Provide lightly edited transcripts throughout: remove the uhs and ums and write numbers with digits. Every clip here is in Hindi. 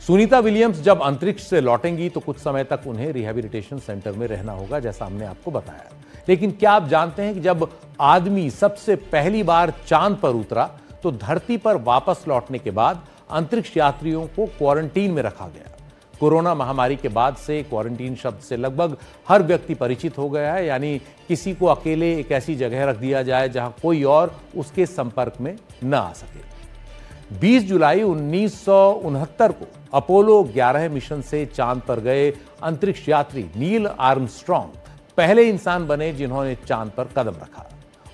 सुनीता विलियम्स जब अंतरिक्ष से लौटेंगी तो कुछ समय तक उन्हें रिहैबिलिटेशन सेंटर में रहना होगा, जैसा हमने आपको बताया। लेकिन क्या आप जानते हैं कि जब आदमी सबसे पहली बार चांद पर उतरा तो धरती पर वापस लौटने के बाद अंतरिक्ष यात्रियों को क्वारंटीन में रखा गया। कोरोना महामारी के बाद से क्वारंटीन शब्द से लगभग हर व्यक्ति परिचित हो गया है, यानी किसी को अकेले एक ऐसी जगह रख दिया जाए जहां कोई और उसके संपर्क में न आ सके। 20 जुलाई 1969 को अपोलो 11 मिशन से चांद पर गए अंतरिक्ष यात्री नील आर्मस्ट्रॉन्ग पहले इंसान बने जिन्होंने चांद पर कदम रखा।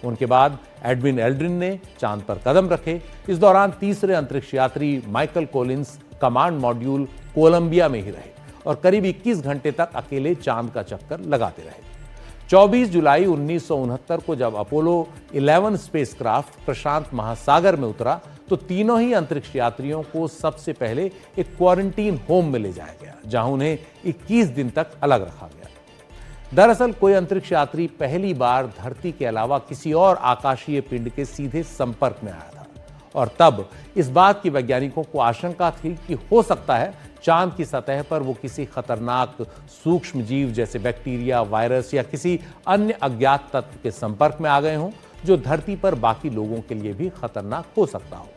उनके बाद एडविन एल्ड्रिन ने चांद पर कदम रखे। इस दौरान तीसरे अंतरिक्ष यात्री Michael Collins command module Columbia में ही रहे और करीब 21 घंटे तक अकेले चांद का चक्कर लगाते रहे। 24 जुलाई 1969 को जब अपोलो 11 स्पेसक्राफ्ट प्रशांत महासागर में उतरा तो तीनों ही अंतरिक्ष यात्रियों को सबसे पहले एक क्वारंटीन होम में ले जाया गया, जहां उन्हें 21 दिन तक अलग रखा गया। दरअसल कोई अंतरिक्ष यात्री पहली बार धरती के अलावा किसी और आकाशीय पिंड के सीधे संपर्क में आया था और तब इस बात की वैज्ञानिकों को आशंका थी कि हो सकता है चांद की सतह पर वो किसी खतरनाक सूक्ष्म जीव जैसे बैक्टीरिया, वायरस या किसी अन्य अज्ञात तत्व के संपर्क में आ गए हों जो धरती पर बाकी लोगों के लिए भी खतरनाक हो सकता हो।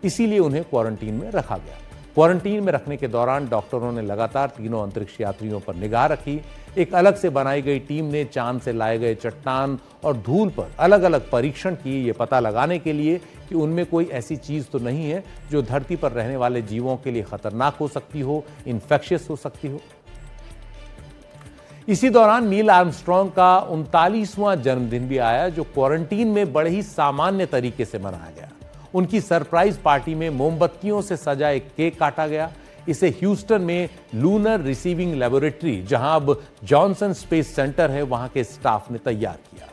इसीलिए उन्हें क्वारंटीन में रखा गया। क्वारंटीन में रखने के दौरान डॉक्टरों ने लगातार तीनों अंतरिक्ष यात्रियों पर निगाह रखी। एक अलग से बनाई गई टीम ने चांद से लाए गए चट्टान और धूल पर अलग अलग परीक्षण किए, ये पता लगाने के लिए कि उनमें कोई ऐसी चीज तो नहीं है जो धरती पर रहने वाले जीवों के लिए खतरनाक हो सकती हो, इन्फेक्शियस हो सकती हो। इसी दौरान नील आर्मस्ट्रॉन्ग का 39वां जन्मदिन भी आया, जो क्वारंटीन में बड़े ही सामान्य तरीके से मनाया गया। उनकी सरप्राइज पार्टी में मोमबत्तियों से सजा एक केक काटा गया। इसे ह्यूस्टन में लूनर रिसीविंग लेबोरेटरी, जहां अब जॉनसन स्पेस सेंटर है, वहां के स्टाफ ने तैयार किया।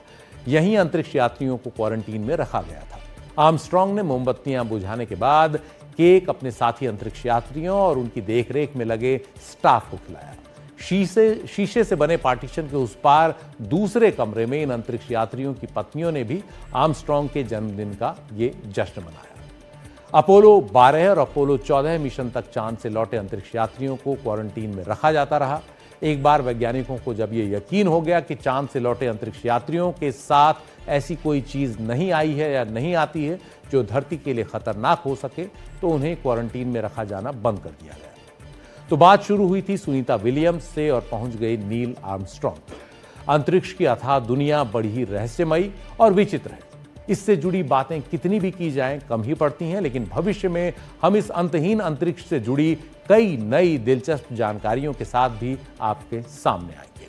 यहीं अंतरिक्ष यात्रियों को क्वारंटीन में रखा गया था। आर्मस्ट्रॉन्ग ने मोमबत्तियां बुझाने के बाद केक अपने साथी अंतरिक्ष यात्रियों और उनकी देखरेख में लगे स्टाफ को खिलाया। शीशे से बने पार्टीशन के उस पार दूसरे कमरे में इन अंतरिक्ष यात्रियों की पत्नियों ने भी आर्मस्ट्रॉन्ग के जन्मदिन का ये जश्न मनाया। अपोलो 12 और अपोलो 14 मिशन तक चांद से लौटे अंतरिक्ष यात्रियों को क्वारंटीन में रखा जाता रहा। एक बार वैज्ञानिकों को जब ये यकीन हो गया कि चांद से लौटे अंतरिक्ष यात्रियों के साथ ऐसी कोई चीज नहीं आई है या नहीं आती है जो धरती के लिए खतरनाक हो सके, तो उन्हें क्वारंटीन में रखा जाना बंद कर दिया गया। तो बात शुरू हुई थी सुनीता विलियम्स से और पहुंच गई नील आर्मस्ट्रॉन्ग। अंतरिक्ष की अथाह दुनिया बड़ी ही रहस्यमयी और विचित्र है। इससे जुड़ी बातें कितनी भी की जाएं कम ही पड़ती हैं, लेकिन भविष्य में हम इस अंतहीन अंतरिक्ष से जुड़ी कई नई दिलचस्प जानकारियों के साथ भी आपके सामने आएंगे।